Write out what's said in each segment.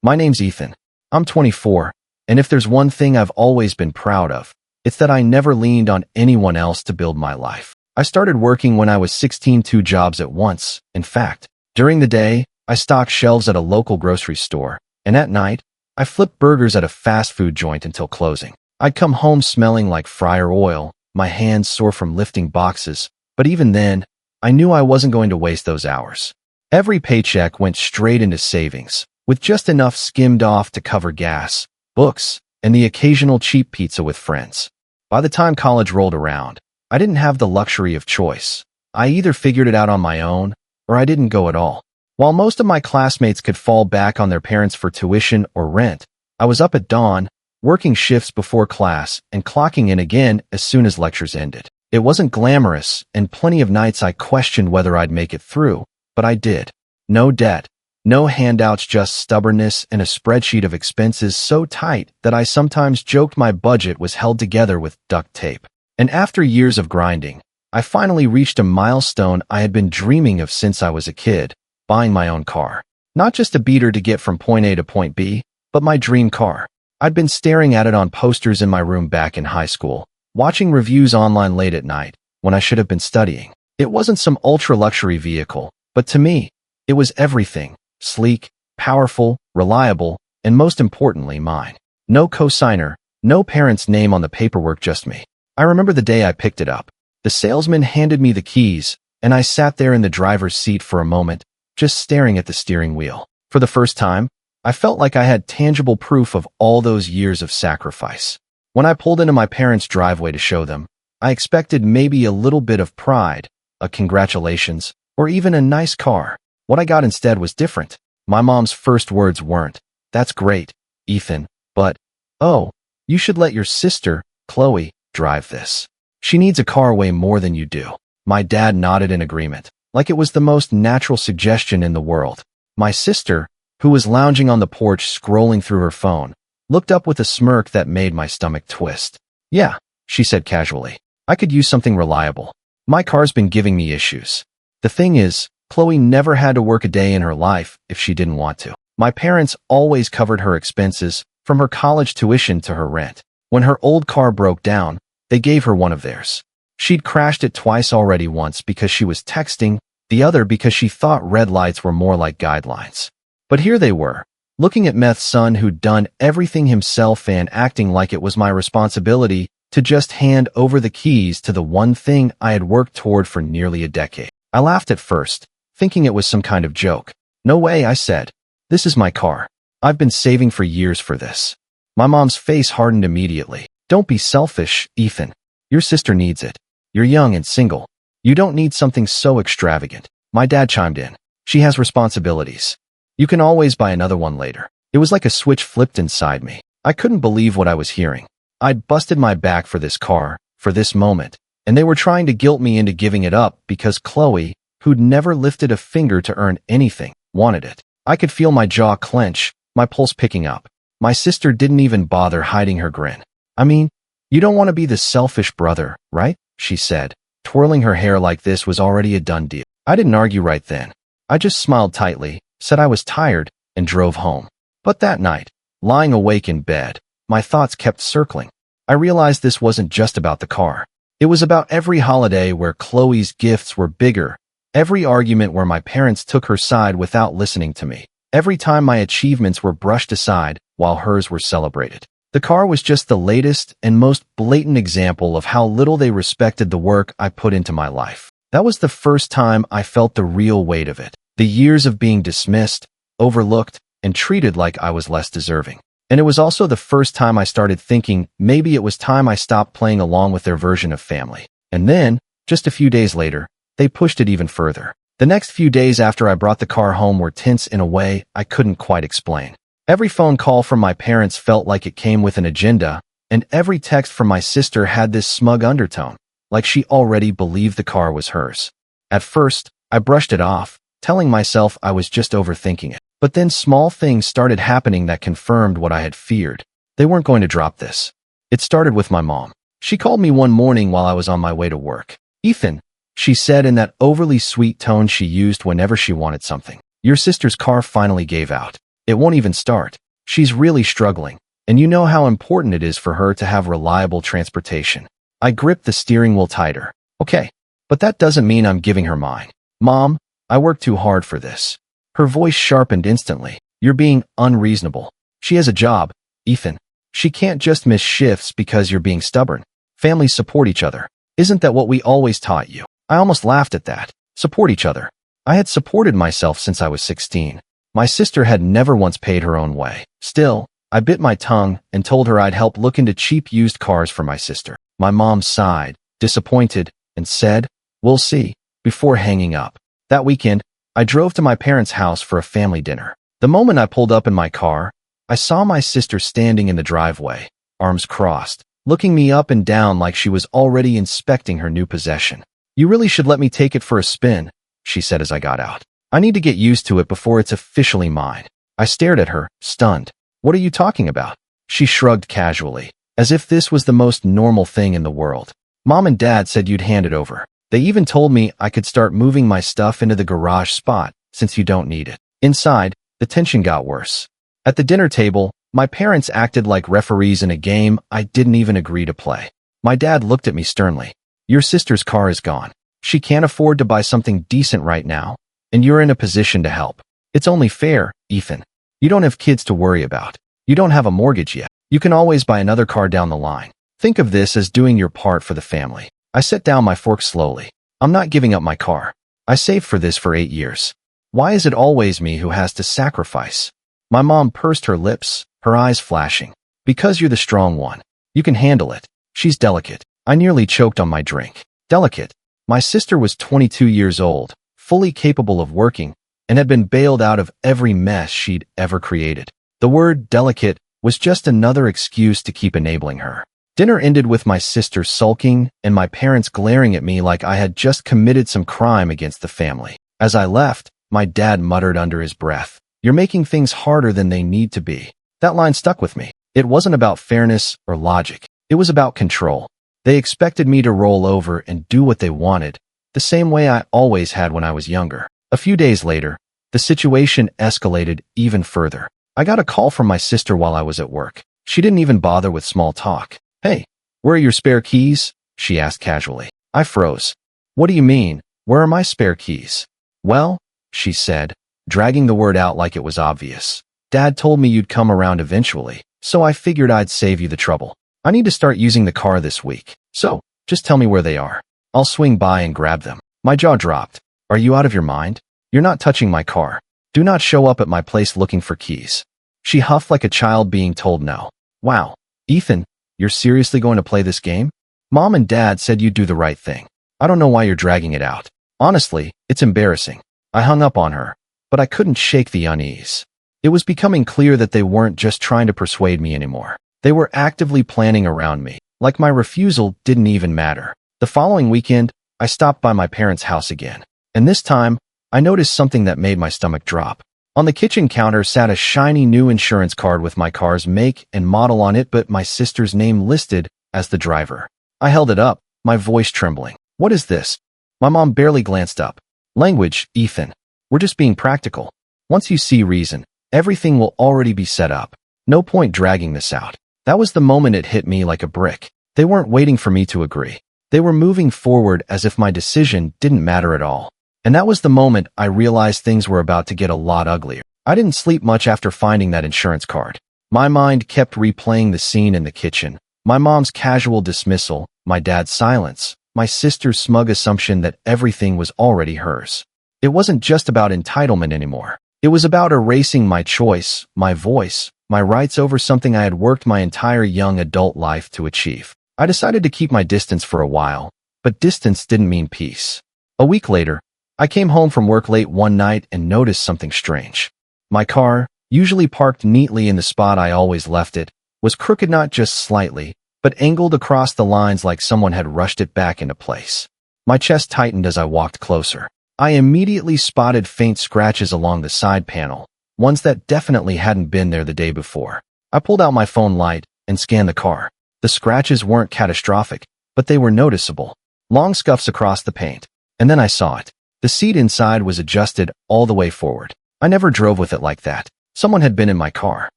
My name's Ethan. I'm 24, and if there's one thing I've always been proud of, it's that I never leaned on anyone else to build my life. I started working when I was 16, 2 jobs at once. In fact, during the day, I stocked shelves at a local grocery store, and at night, I flipped burgers at a fast food joint until closing. I'd come home smelling like fryer oil, my hands sore from lifting boxes, but even then, I knew I wasn't going to waste those hours. Every paycheck went straight into savings, with just enough skimmed off to cover gas, books, and the occasional cheap pizza with friends. By the time college rolled around, I didn't have the luxury of choice. I either figured it out on my own, or I didn't go at all. While most of my classmates could fall back on their parents for tuition or rent, I was up at dawn, working shifts before class and clocking in again as soon as lectures ended. It wasn't glamorous, and plenty of nights I questioned whether I'd make it through, but I did. No debt, no handouts, just stubbornness and a spreadsheet of expenses so tight that I sometimes joked my budget was held together with duct tape. And after years of grinding, I finally reached a milestone I had been dreaming of since I was a kid, buying my own car. Not just a beater to get from point A to point B, but my dream car. I'd been staring at it on posters in my room back in high school, watching reviews online late at night, when I should have been studying. It wasn't some ultra-luxury vehicle, but to me, it was everything: sleek, powerful, reliable, and most importantly, mine. No cosigner, no parent's name on the paperwork, just me. I remember the day I picked it up. The salesman handed me the keys, and I sat there in the driver's seat for a moment, just staring at the steering wheel. For the first time, I felt like I had tangible proof of all those years of sacrifice. When I pulled into my parents' driveway to show them, I expected maybe a little bit of pride, a congratulations, or even a nice car. What I got instead was different. My mom's first words weren't, "That's great, Ethan," but, "Oh, you should let your sister, Chloe, drive this. She needs a car way more than you do." My dad nodded in agreement, like it was the most natural suggestion in the world. My sister, who was lounging on the porch scrolling through her phone, looked up with a smirk that made my stomach twist. "Yeah," she said casually. "I could use something reliable. My car's been giving me issues." The thing is, Chloe never had to work a day in her life if she didn't want to. My parents always covered her expenses, from her college tuition to her rent. When her old car broke down, they gave her one of theirs. She'd crashed it twice already, once because she was texting, the other because she thought red lights were more like guidelines. But here they were, looking at Meth's son who'd done everything himself and acting like it was my responsibility to just hand over the keys to the one thing I had worked toward for nearly a decade. I laughed at first, thinking it was some kind of joke. "No way," I said. "This is my car. I've been saving for years for this." My mom's face hardened immediately. "Don't be selfish, Ethan. Your sister needs it. You're young and single. You don't need something so extravagant." My dad chimed in. "She has responsibilities. You can always buy another one later." It was like a switch flipped inside me. I couldn't believe what I was hearing. I'd busted my back for this car, for this moment, and they were trying to guilt me into giving it up because Chloe, who'd never lifted a finger to earn anything, wanted it. I could feel my jaw clench, my pulse picking up. My sister didn't even bother hiding her grin. "I mean, you don't want to be the selfish brother, right?" she said, twirling her hair like this was already a done deal. I didn't argue right then. I just smiled tightly, said I was tired, and drove home. But that night, lying awake in bed, my thoughts kept circling. I realized this wasn't just about the car. It was about every holiday where Chloe's gifts were bigger, every argument where my parents took her side without listening to me, every time my achievements were brushed aside while hers were celebrated. The car was just the latest and most blatant example of how little they respected the work I put into my life. That was the first time I felt the real weight of it. The years of being dismissed, overlooked, and treated like I was less deserving. And it was also the first time I started thinking maybe it was time I stopped playing along with their version of family. And then, just a few days later, they pushed it even further. The next few days after I brought the car home were tense in a way I couldn't quite explain. Every phone call from my parents felt like it came with an agenda, and every text from my sister had this smug undertone, like she already believed the car was hers. At first, I brushed it off, telling myself I was just overthinking it. But then small things started happening that confirmed what I had feared. They weren't going to drop this. It started with my mom. She called me one morning while I was on my way to work. "Ethan," she said in that overly sweet tone she used whenever she wanted something, "your sister's car finally gave out." It won't even start. She's really struggling, and you know how important it is for her to have reliable transportation. I gripped the steering wheel tighter. Okay, but that doesn't mean I'm giving her mine. Mom, I worked too hard for this. Her voice sharpened instantly. You're being unreasonable. She has a job, Ethan. She can't just miss shifts because you're being stubborn. Families support each other. Isn't that what we always taught you? I almost laughed at that. Support each other. I had supported myself since I was 16. My sister had never once paid her own way. Still, I bit my tongue and told her I'd help look into cheap used cars for my sister. My mom sighed, disappointed, and said, "We'll see," before hanging up. That weekend, I drove to my parents' house for a family dinner. The moment I pulled up in my car, I saw my sister standing in the driveway, arms crossed, looking me up and down like she was already inspecting her new possession. "You really should let me take it for a spin," she said as I got out. "I need to get used to it before it's officially mine." I stared at her, stunned. "What are you talking about?" She shrugged casually, as if this was the most normal thing in the world. "Mom and Dad said you'd hand it over. They even told me I could start moving my stuff into the garage spot since you don't need it." Inside, the tension got worse. At the dinner table, my parents acted like referees in a game I didn't even agree to play. My dad looked at me sternly. "Your sister's car is gone. She can't afford to buy something decent right now, and you're in a position to help. It's only fair, Ethan. You don't have kids to worry about. You don't have a mortgage yet. You can always buy another car down the line. Think of this as doing your part for the family." I set down my fork slowly. I'm not giving up my car. I saved for this for 8 years. Why is it always me who has to sacrifice? My mom pursed her lips, her eyes flashing. "Because you're the strong one. You can handle it. She's delicate." I nearly choked on my drink. Delicate. My sister was 22 years old, fully capable of working, and had been bailed out of every mess she'd ever created. The word delicate was just another excuse to keep enabling her. Dinner ended with my sister sulking and my parents glaring at me like I had just committed some crime against the family. As I left, my dad muttered under his breath, "You're making things harder than they need to be." That line stuck with me. It wasn't about fairness or logic. It was about control. They expected me to roll over and do what they wanted, the same way I always had when I was younger. A few days later, the situation escalated even further. I got a call from my sister while I was at work. She didn't even bother with small talk. "Hey, where are your spare keys?" she asked casually. I froze. "What do you mean, where are my spare keys?" "Well," she said, dragging the word out like it was obvious. "Dad told me you'd come around eventually, so I figured I'd save you the trouble. I need to start using the car this week, so just tell me where they are. I'll swing by and grab them." My jaw dropped. "Are you out of your mind? You're not touching my car. Do not show up at my place looking for keys." She huffed like a child being told no. "Wow, Ethan, you're seriously going to play this game? Mom and Dad said you'd do the right thing. I don't know why you're dragging it out. Honestly, it's embarrassing." I hung up on her, but I couldn't shake the unease. It was becoming clear that they weren't just trying to persuade me anymore. They were actively planning around me, like my refusal didn't even matter. The following weekend, I stopped by my parents' house again, and this time, I noticed something that made my stomach drop. On the kitchen counter sat a shiny new insurance card with my car's make and model on it, but my sister's name listed as the driver. I held it up, my voice trembling. "What is this?" My mom barely glanced up. "Language, Ethan. We're just being practical. Once you see reason, everything will already be set up. No point dragging this out." That was the moment it hit me like a brick. They weren't waiting for me to agree. They were moving forward as if my decision didn't matter at all. And that was the moment I realized things were about to get a lot uglier. I didn't sleep much after finding that insurance card. My mind kept replaying the scene in the kitchen. My mom's casual dismissal, my dad's silence, my sister's smug assumption that everything was already hers. It wasn't just about entitlement anymore. It was about erasing my choice, my voice, my rights over something I had worked my entire young adult life to achieve. I decided to keep my distance for a while, but distance didn't mean peace. A week later, I came home from work late one night and noticed something strange. My car, usually parked neatly in the spot I always left it, was crooked not just slightly, but angled across the lines like someone had rushed it back into place. My chest tightened as I walked closer. I immediately spotted faint scratches along the side panel, ones that definitely hadn't been there the day before. I pulled out my phone light and scanned the car. The scratches weren't catastrophic, but they were noticeable. Long scuffs across the paint. And then I saw it. The seat inside was adjusted all the way forward. I never drove with it like that. Someone had been in my car.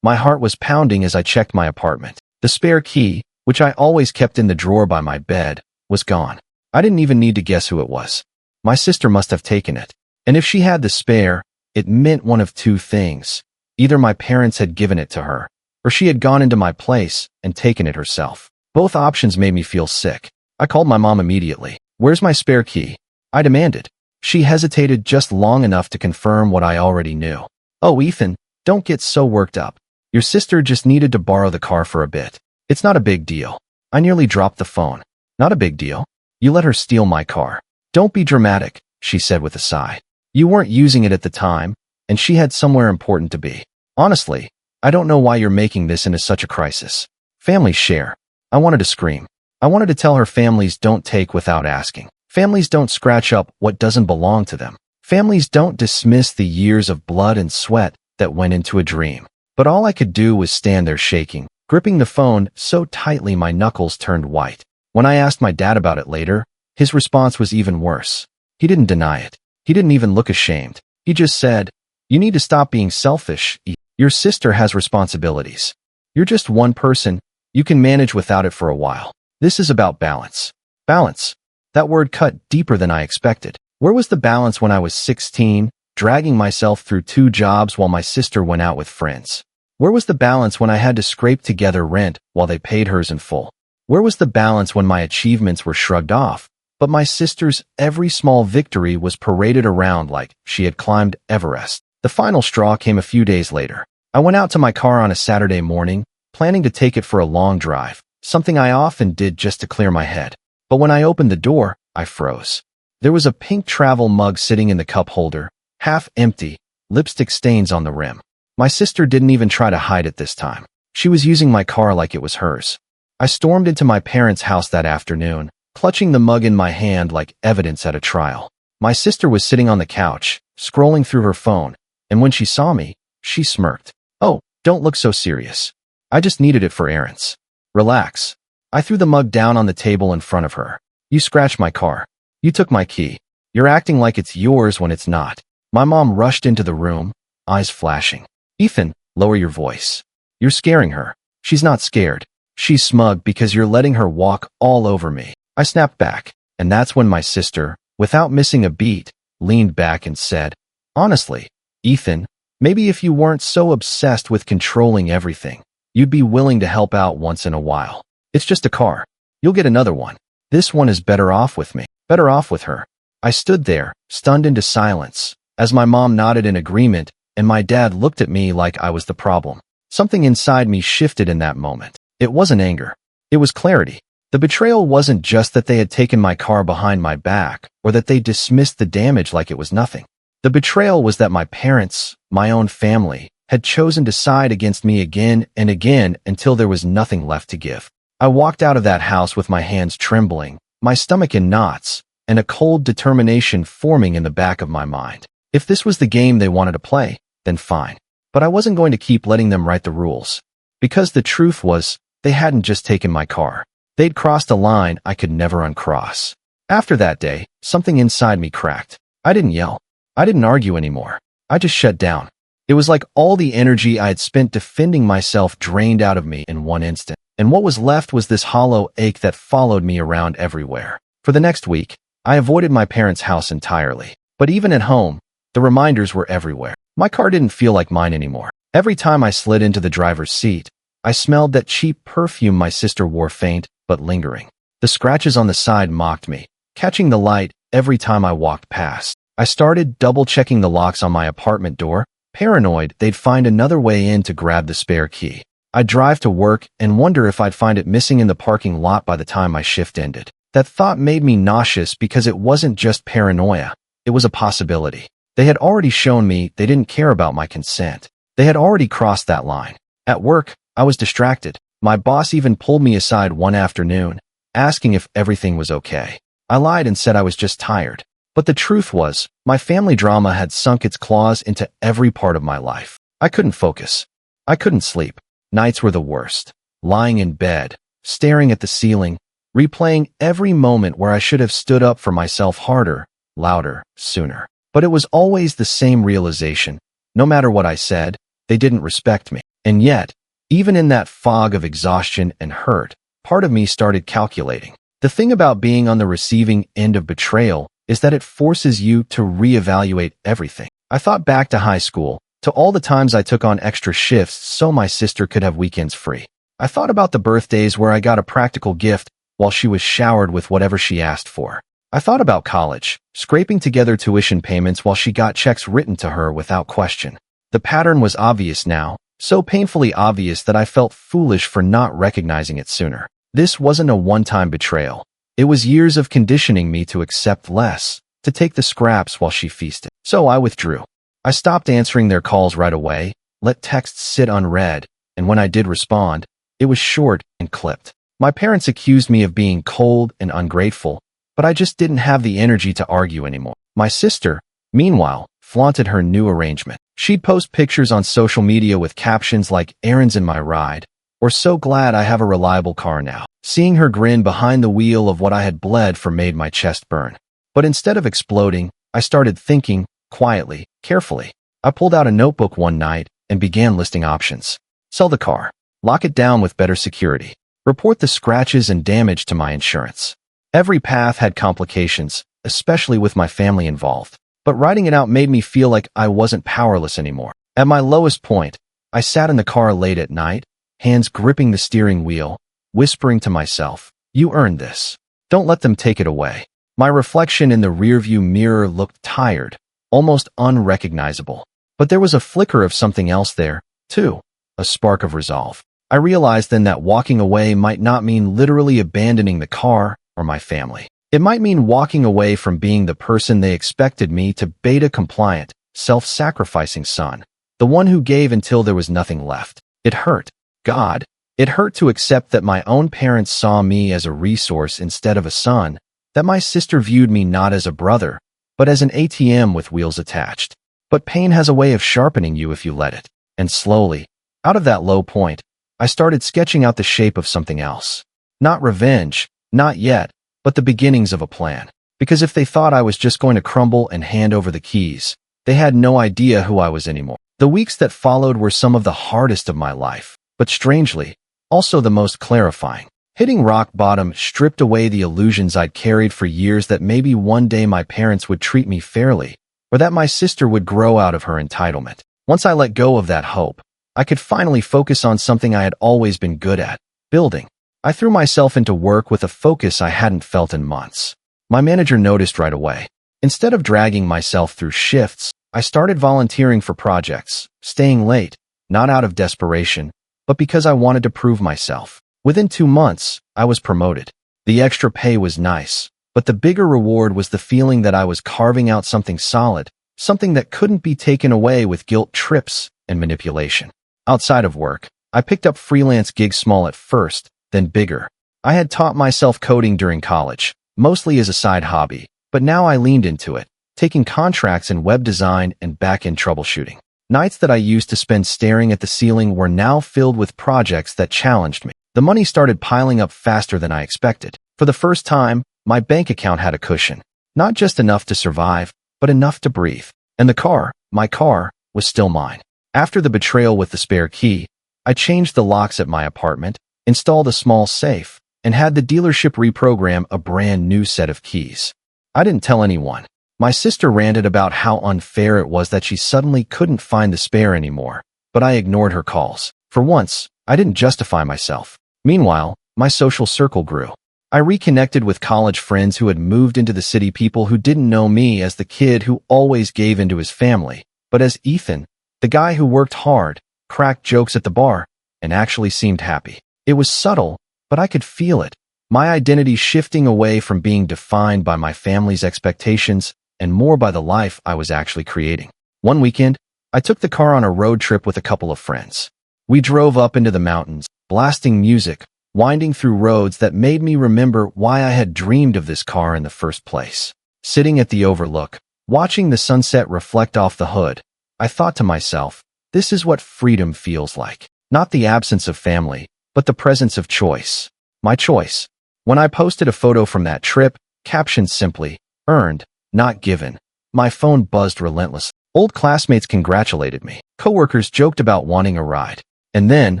My heart was pounding as I checked my apartment. The spare key, which I always kept in the drawer by my bed, was gone. I didn't even need to guess who it was. My sister must have taken it. And if she had the spare, it meant one of two things. Either my parents had given it to her, or she had gone into my place and taken it herself. Both options made me feel sick. I called my mom immediately. "Where's my spare key?" I demanded. She hesitated just long enough to confirm what I already knew. "Oh, Ethan, don't get so worked up. Your sister just needed to borrow the car for a bit. It's not a big deal." I nearly dropped the phone. "Not a big deal. You let her steal my car." "Don't be dramatic," she said with a sigh. "You weren't using it at the time, and she had somewhere important to be. Honestly, I don't know why you're making this into such a crisis." Families share. I wanted to scream. I wanted to tell her families don't take without asking. Families don't scratch up what doesn't belong to them. Families don't dismiss the years of blood and sweat that went into a dream. But all I could do was stand there shaking, gripping the phone so tightly my knuckles turned white. When I asked my dad about it later, his response was even worse. He didn't deny it. He didn't even look ashamed. He just said, "You need to stop being selfish. Your sister has responsibilities. You're just one person. You can manage without it for a while. This is about balance." Balance. That word cut deeper than I expected. Where was the balance when I was 16, dragging myself through 2 jobs while my sister went out with friends? Where was the balance when I had to scrape together rent while they paid hers in full? Where was the balance when my achievements were shrugged off, but my sister's every small victory was paraded around like she had climbed Everest? The final straw came a few days later. I went out to my car on a Saturday morning, planning to take it for a long drive, something I often did just to clear my head. But when I opened the door, I froze. There was a pink travel mug sitting in the cup holder, half empty, lipstick stains on the rim. My sister didn't even try to hide it this time. She was using my car like it was hers. I stormed into my parents' house that afternoon, clutching the mug in my hand like evidence at a trial. My sister was sitting on the couch, scrolling through her phone, and when she saw me, she smirked. "Oh, don't look so serious. I just needed it for errands. Relax." I threw the mug down on the table in front of her. "You scratched my car. You took my key. You're acting like it's yours when it's not." My mom rushed into the room, eyes flashing. "Ethan, lower your voice. You're scaring her. She's not scared. She's smug because you're letting her walk all over me." I snapped back, and that's when my sister, without missing a beat, leaned back and said, "Honestly, Ethan, maybe if you weren't so obsessed with controlling everything, you'd be willing to help out once in a while. It's just a car. You'll get another one. This one is better off with me, better off with her." I stood there, stunned into silence, as my mom nodded in agreement and my dad looked at me like I was the problem. Something inside me shifted in that moment. It wasn't anger. It was clarity. The betrayal wasn't just that they had taken my car behind my back or that they dismissed the damage like it was nothing. The betrayal was that my parents, my own family, had chosen to side against me again and again until there was nothing left to give. I walked out of that house with my hands trembling, my stomach in knots, and a cold determination forming in the back of my mind. If this was the game they wanted to play, then fine. But I wasn't going to keep letting them write the rules. Because the truth was, they hadn't just taken my car. They'd crossed a line I could never uncross. After that day, something inside me cracked. I didn't yell. I didn't argue anymore. I just shut down. It was like all the energy I had spent defending myself drained out of me in one instant. And what was left was this hollow ache that followed me around everywhere. For the next week, I avoided my parents' house entirely. But even at home, the reminders were everywhere. My car didn't feel like mine anymore. Every time I slid into the driver's seat, I smelled that cheap perfume my sister wore, faint but lingering. The scratches on the side mocked me, catching the light every time I walked past. I started double-checking the locks on my apartment door, paranoid they'd find another way in to grab the spare key. I'd drive to work and wonder if I'd find it missing in the parking lot by the time my shift ended. That thought made me nauseous because it wasn't just paranoia. It was a possibility. They had already shown me they didn't care about my consent. They had already crossed that line. At work, I was distracted. My boss even pulled me aside one afternoon, asking if everything was okay. I lied and said I was just tired. But the truth was, my family drama had sunk its claws into every part of my life. I couldn't focus. I couldn't sleep. Nights were the worst. Lying in bed, staring at the ceiling, replaying every moment where I should have stood up for myself harder, louder, sooner. But it was always the same realization. No matter what I said, They didn't respect me. And yet, even in that fog of exhaustion and hurt, part of me started calculating. The thing about being on the receiving end of betrayal is that it forces you to reevaluate everything. I thought back to high school, to all the times I took on extra shifts so my sister could have weekends free. I thought about the birthdays where I got a practical gift while she was showered with whatever she asked for. I thought about college, scraping together tuition payments while she got checks written to her without question. The pattern was obvious now, so painfully obvious that I felt foolish for not recognizing it sooner. This wasn't a one-time betrayal. It was years of conditioning me to accept less, to take the scraps while she feasted. So I withdrew. I stopped answering their calls right away, let texts sit unread, and when I did respond, it was short and clipped. My parents accused me of being cold and ungrateful, but I just didn't have the energy to argue anymore. My sister, meanwhile, flaunted her new arrangement. She'd post pictures on social media with captions like "errands in my ride," or "so glad I have a reliable car now." Seeing her grin behind the wheel of what I had bled for made my chest burn. But instead of exploding, I started thinking, quietly, carefully. I pulled out a notebook one night and began listing options. Sell the car. Lock it down with better security. Report the scratches and damage to my insurance. Every path had complications, especially with my family involved. But writing it out made me feel like I wasn't powerless anymore. At my lowest point, I sat in the car late at night, hands gripping the steering wheel, whispering to myself, "You earned this. Don't let them take it away." My reflection in the rearview mirror looked tired, almost unrecognizable. But there was a flicker of something else there, too, a spark of resolve. I realized then that walking away might not mean literally abandoning the car or my family. It might mean walking away from being the person they expected me to be, a compliant, self-sacrificing son, the one who gave until there was nothing left. It hurt. God, it hurt to accept that my own parents saw me as a resource instead of a son, that my sister viewed me not as a brother, but as an ATM with wheels attached. But pain has a way of sharpening you if you let it. And slowly, out of that low point, I started sketching out the shape of something else. Not revenge, not yet, but the beginnings of a plan. Because if they thought I was just going to crumble and hand over the keys, they had no idea who I was anymore. The weeks that followed were some of the hardest of my life, but strangely, also the most clarifying. Hitting rock bottom stripped away the illusions I'd carried for years that maybe one day my parents would treat me fairly, or that my sister would grow out of her entitlement. Once I let go of that hope, I could finally focus on something I had always been good at, building. I threw myself into work with a focus I hadn't felt in months. My manager noticed right away. Instead of dragging myself through shifts, I started volunteering for projects, staying late, not out of desperation, but because I wanted to prove myself. Within 2 months, I was promoted. The extra pay was nice, but the bigger reward was the feeling that I was carving out something solid, something that couldn't be taken away with guilt trips and manipulation. Outside of work, I picked up freelance gigs, small at first, then bigger. I had taught myself coding during college, mostly as a side hobby, but now I leaned into it, taking contracts in web design and back-end troubleshooting. Nights that I used to spend staring at the ceiling were now filled with projects that challenged me. The money started piling up faster than I expected. For the first time, my bank account had a cushion. Not just enough to survive, but enough to breathe. And the car, my car, was still mine. After the betrayal with the spare key, I changed the locks at my apartment, installed a small safe, and had the dealership reprogram a brand new set of keys. I didn't tell anyone. My sister ranted about how unfair it was that she suddenly couldn't find the spare anymore, but I ignored her calls. For once, I didn't justify myself. Meanwhile, my social circle grew. I reconnected with college friends who had moved into the city, people who didn't know me as the kid who always gave into his family, but as Ethan, the guy who worked hard, cracked jokes at the bar, and actually seemed happy. It was subtle, but I could feel it. My identity shifting away from being defined by my family's expectations and more by the life I was actually creating. One weekend, I took the car on a road trip with a couple of friends. We drove up into the mountains, blasting music, winding through roads that made me remember why I had dreamed of this car in the first place. Sitting at the overlook, watching the sunset reflect off the hood, I thought to myself, this is what freedom feels like. Not the absence of family, but the presence of choice. My choice. When I posted a photo from that trip, captioned simply, "Earned, not given," my phone buzzed relentlessly. Old classmates congratulated me. Coworkers joked about wanting a ride. And then,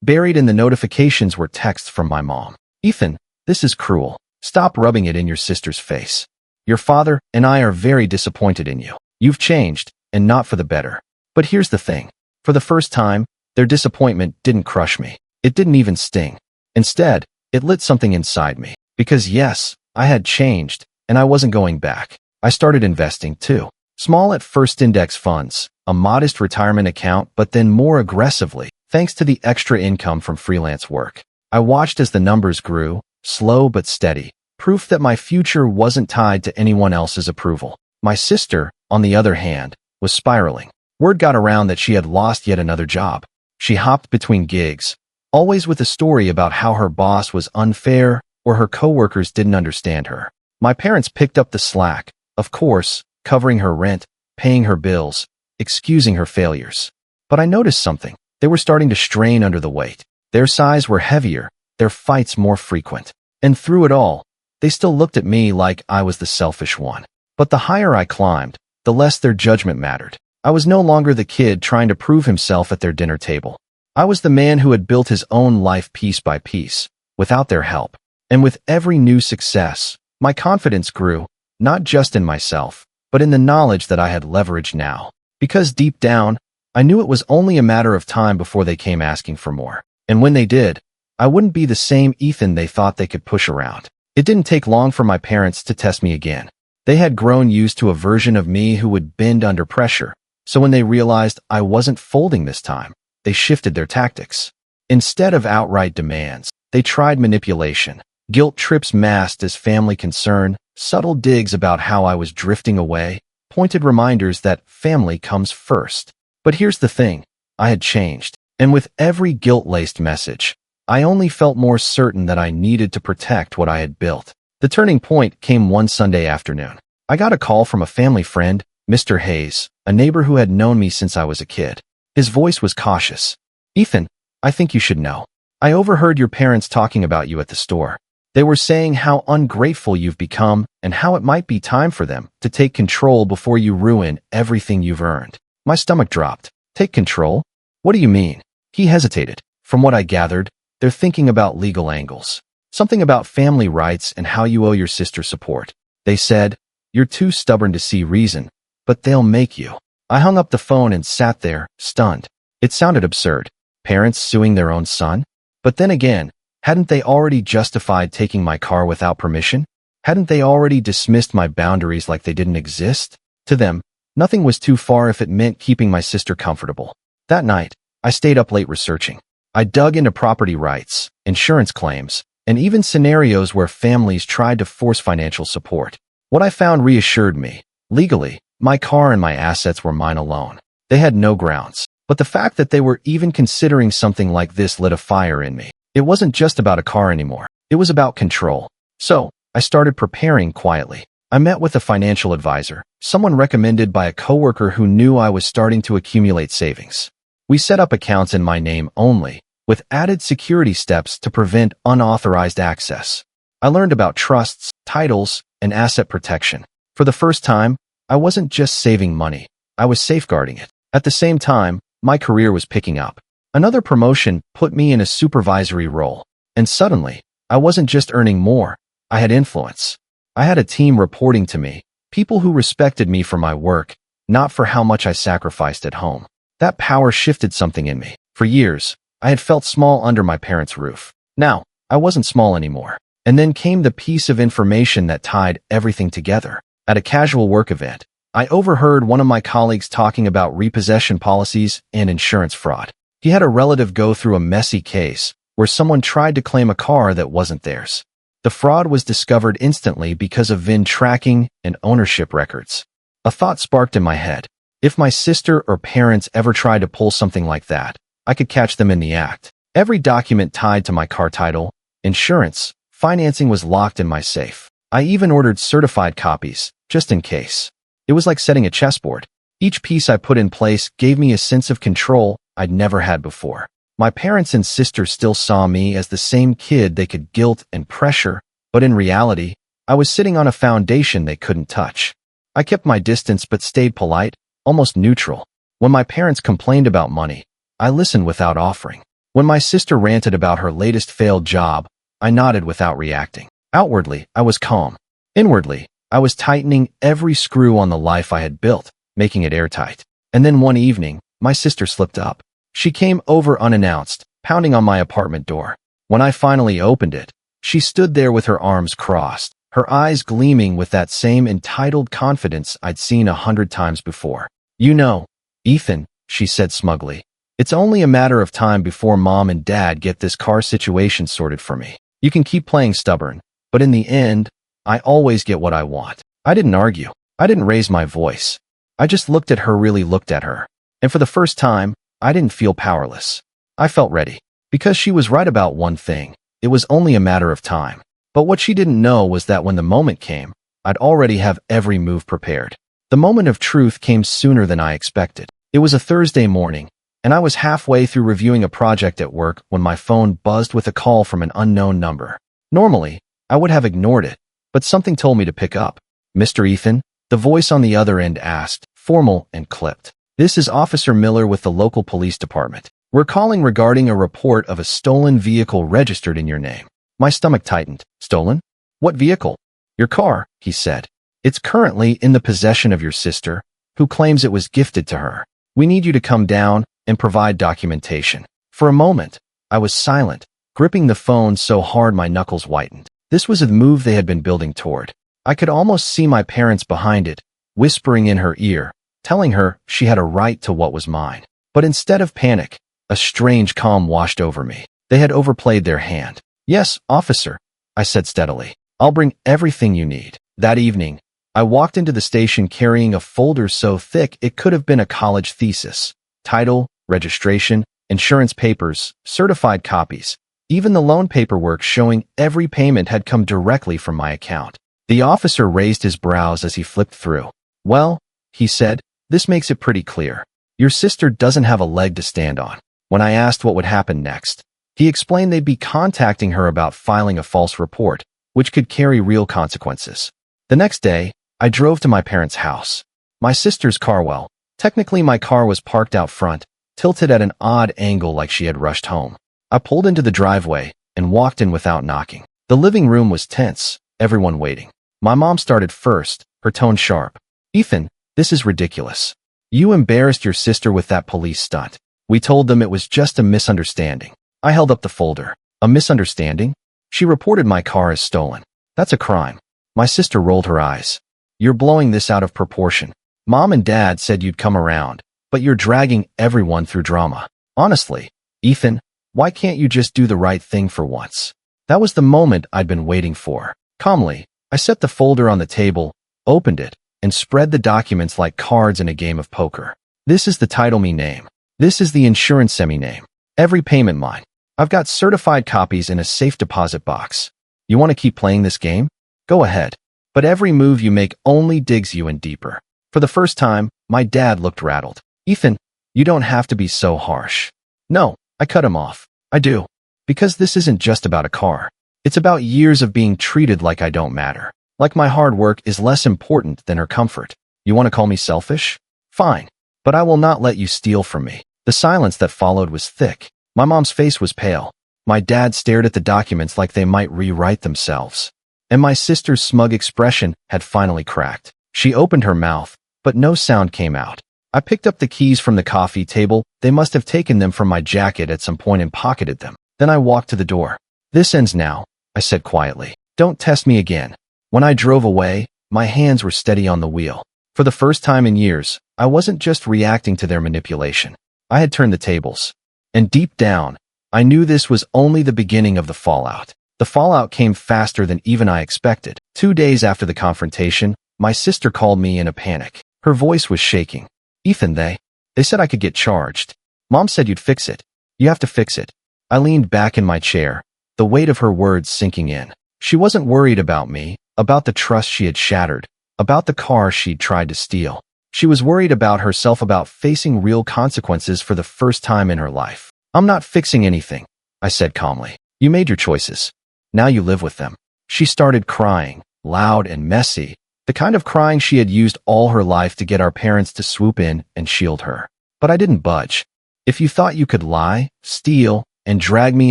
buried in the notifications were texts from my mom. Ethan, this is cruel. Stop rubbing it in your sister's face. Your father and I are very disappointed in you. You've changed, and not for the better. But here's the thing. For the first time, their disappointment didn't crush me. It didn't even sting. Instead, it lit something inside me. Because yes, I had changed, and I wasn't going back. I started investing too. Small at first, index funds, a modest retirement account, but then more aggressively, thanks to the extra income from freelance work. I watched as the numbers grew, slow but steady, proof that my future wasn't tied to anyone else's approval. My sister, on the other hand, was spiraling. Word got around that she had lost yet another job. She hopped between gigs, always with a story about how her boss was unfair or her coworkers didn't understand her. My parents picked up the slack, of course, covering her rent, paying her bills, excusing her failures. But I noticed something. They were starting to strain under the weight. Their sighs were heavier, their fights more frequent. And through it all, they still looked at me like I was the selfish one. But the higher I climbed, the less their judgment mattered. I was no longer the kid trying to prove himself at their dinner table. I was the man who had built his own life piece by piece, without their help. And with every new success, my confidence grew, not just in myself, but in the knowledge that I had leverage now. Because deep down, I knew it was only a matter of time before they came asking for more. And when they did, I wouldn't be the same Ethan they thought they could push around. It didn't take long for my parents to test me again. They had grown used to a version of me who would bend under pressure. So when they realized I wasn't folding this time, they shifted their tactics. Instead of outright demands, they tried manipulation, guilt trips masked as family concern, subtle digs about how I was drifting away, pointed reminders that family comes first. But here's the thing, I had changed, and with every guilt-laced message, I only felt more certain that I needed to protect what I had built. The turning point came one Sunday afternoon. I got a call from a family friend, Mr. Hayes, a neighbor who had known me since I was a kid. His voice was cautious. Ethan, I think you should know. I overheard your parents talking about you at the store. They were saying how ungrateful you've become and how it might be time for them to take control before you ruin everything you've earned. My stomach dropped. Take control? What do you mean? He hesitated. From what I gathered, they're thinking about legal angles. Something about family rights and how you owe your sister support. They said, you're too stubborn to see reason, but they'll make you. I hung up the phone and sat there, stunned. It sounded absurd. Parents suing their own son? But then again, hadn't they already justified taking my car without permission? Hadn't they already dismissed my boundaries like they didn't exist? To them, nothing was too far if it meant keeping my sister comfortable. That night, I stayed up late researching. I dug into property rights, insurance claims, and even scenarios where families tried to force financial support. What I found reassured me. Legally, my car and my assets were mine alone. They had no grounds. But the fact that they were even considering something like this lit a fire in me. It wasn't just about a car anymore. It was about control. So, I started preparing quietly. I met with a financial advisor, someone recommended by a coworker who knew I was starting to accumulate savings. We set up accounts in my name only, with added security steps to prevent unauthorized access. I learned about trusts, titles, and asset protection. For the first time, I wasn't just saving money. I was safeguarding it. At the same time, my career was picking up. Another promotion put me in a supervisory role. And suddenly, I wasn't just earning more. I had influence. I had a team reporting to me, people who respected me for my work, not for how much I sacrificed at home. That power shifted something in me. For years, I had felt small under my parents' roof. Now, I wasn't small anymore. And then came the piece of information that tied everything together. At a casual work event, I overheard one of my colleagues talking about repossession policies and insurance fraud. He had a relative go through a messy case where someone tried to claim a car that wasn't theirs. The fraud was discovered instantly because of VIN tracking and ownership records. A thought sparked in my head. If my sister or parents ever tried to pull something like that, I could catch them in the act. Every document tied to my car title, insurance, financing was locked in my safe. I even ordered certified copies, just in case. It was like setting a chessboard. Each piece I put in place gave me a sense of control I'd never had before. My parents and sister still saw me as the same kid they could guilt and pressure, but in reality, I was sitting on a foundation they couldn't touch. I kept my distance but stayed polite, almost neutral. When my parents complained about money, I listened without offering. When my sister ranted about her latest failed job, I nodded without reacting. Outwardly, I was calm. Inwardly, I was tightening every screw on the life I had built, making it airtight. And then one evening, my sister slipped up. She came over unannounced, pounding on my apartment door. When I finally opened it, she stood there with her arms crossed, her eyes gleaming with that same entitled confidence I'd seen 100 times before. "You know, Ethan," she said smugly, "it's only a matter of time before Mom and Dad get this car situation sorted for me. You can keep playing stubborn, but in the end, I always get what I want." I didn't argue. I didn't raise my voice. I just looked at her, really looked at her. And for the first time, I didn't feel powerless. I felt ready. Because she was right about one thing. It was only a matter of time. But what she didn't know was that when the moment came, I'd already have every move prepared. The moment of truth came sooner than I expected. It was a Thursday morning, and I was halfway through reviewing a project at work when my phone buzzed with a call from an unknown number. Normally, I would have ignored it, but something told me to pick up. "Mr. Ethan?" the voice on the other end asked, formal and clipped. "This is Officer Miller with the local police department. We're calling regarding a report of a stolen vehicle registered in your name." My stomach tightened. "Stolen? What vehicle?" "Your car," he said. "It's currently in the possession of your sister, who claims it was gifted to her. We need you to come down and provide documentation." For a moment, I was silent, gripping the phone so hard my knuckles whitened. This was a move they had been building toward. I could almost see my parents behind it, whispering in her ear, telling her she had a right to what was mine. But instead of panic, a strange calm washed over me. They had overplayed their hand. "Yes, officer," I said steadily. "I'll bring everything you need." That evening, I walked into the station carrying a folder so thick it could have been a college thesis. Title, registration, insurance papers, certified copies. Even the loan paperwork showing every payment had come directly from my account. The officer raised his brows as he flipped through. "Well," he said, "this makes it pretty clear. Your sister doesn't have a leg to stand on." When I asked what would happen next, he explained they'd be contacting her about filing a false report, which could carry real consequences. The next day, I drove to my parents' house. My sister's car, well, technically my car was parked out front, tilted at an odd angle like she had rushed home. I pulled into the driveway and walked in without knocking. The living room was tense, everyone waiting. My mom started first, her tone sharp. "Ethan, this is ridiculous. You embarrassed your sister with that police stunt. We told them it was just a misunderstanding." I held up the folder. "A misunderstanding?" "She reported my car as stolen. That's a crime." My sister rolled her eyes. "You're blowing this out of proportion. Mom and Dad said you'd come around, but you're dragging everyone through drama. Honestly, Ethan, why can't you just do the right thing for once?" That was the moment I'd been waiting for. Calmly, I set the folder on the table, opened it, and spread the documents like cards in a game of poker. "This is the title me name. This is the insurance semi name. Every payment mine. I've got certified copies in a safe deposit box. You want to keep playing this game? Go ahead. But every move you make only digs you in deeper." For the first time, my dad looked rattled. "Ethan, you don't have to be so harsh." "No," I cut him off. "I do. Because this isn't just about a car. It's about years of being treated like I don't matter. Like my hard work is less important than her comfort. You want to call me selfish? Fine. But I will not let you steal from me." The silence that followed was thick. My mom's face was pale. My dad stared at the documents like they might rewrite themselves. And my sister's smug expression had finally cracked. She opened her mouth, but no sound came out. I picked up the keys from the coffee table. They must have taken them from my jacket at some point and pocketed them. Then I walked to the door. "This ends now," I said quietly. "Don't test me again." When I drove away, my hands were steady on the wheel. For the first time in years, I wasn't just reacting to their manipulation. I had turned the tables. And deep down, I knew this was only the beginning of the fallout. The fallout came faster than even I expected. 2 days after the confrontation, my sister called me in a panic. Her voice was shaking. "Ethan, they said I could get charged. Mom said you'd fix it. You have to fix it." I leaned back in my chair, the weight of her words sinking in. She wasn't worried about me, about the trust she had shattered, about the car she'd tried to steal. She was worried about herself, about facing real consequences for the first time in her life. "I'm not fixing anything," I said calmly. "You made your choices. Now you live with them." She started crying, loud and messy, The kind of crying she had used all her life to get our parents to swoop in and shield her. But I didn't budge. If you thought you could lie, steal, and drag me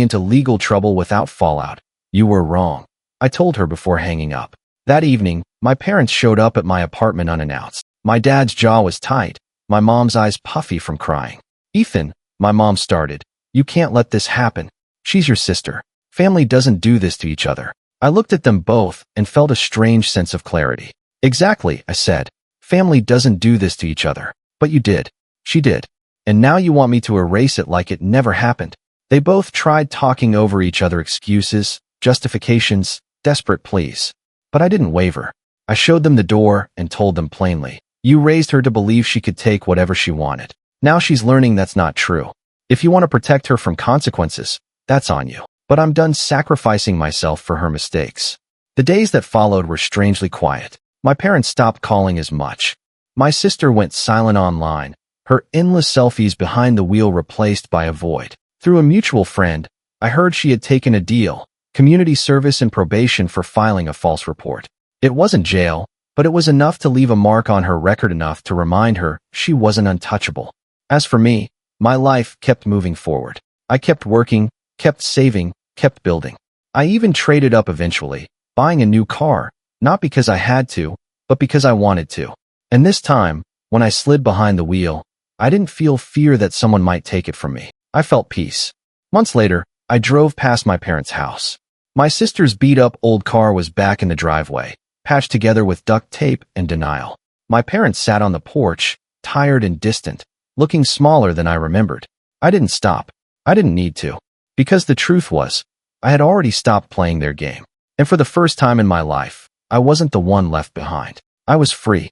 into legal trouble without fallout, you were wrong, I told her before hanging up. That evening, my parents showed up at my apartment unannounced. My dad's jaw was tight, my mom's eyes puffy from crying. "Ethan," my mom started, "you can't let this happen. She's your sister. Family doesn't do this to each other." I looked at them both and felt a strange sense of clarity. "Exactly," I said. "Family doesn't do this to each other. But you did. She did. And now you want me to erase it like it never happened." They both tried talking over each other, excuses, justifications, desperate pleas. But I didn't waver. I showed them the door and told them plainly, "You raised her to believe she could take whatever she wanted. Now she's learning that's not true. If you want to protect her from consequences, that's on you. But I'm done sacrificing myself for her mistakes." The days that followed were strangely quiet. My parents stopped calling as much. My sister went silent online, her endless selfies behind the wheel replaced by a void. Through a mutual friend, I heard she had taken a deal, community service and probation for filing a false report. It wasn't jail, but it was enough to leave a mark on her record, enough to remind her she wasn't untouchable. As for me, my life kept moving forward. I kept working, kept saving, kept building. I even traded up eventually, buying a new car, not because I had to, but because I wanted to. And this time, when I slid behind the wheel, I didn't feel fear that someone might take it from me. I felt peace. Months later, I drove past my parents' house. My sister's beat-up old car was back in the driveway, patched together with duct tape and denial. My parents sat on the porch, tired and distant, looking smaller than I remembered. I didn't stop. I didn't need to. Because the truth was, I had already stopped playing their game. And for the first time in my life, I wasn't the one left behind. I was free.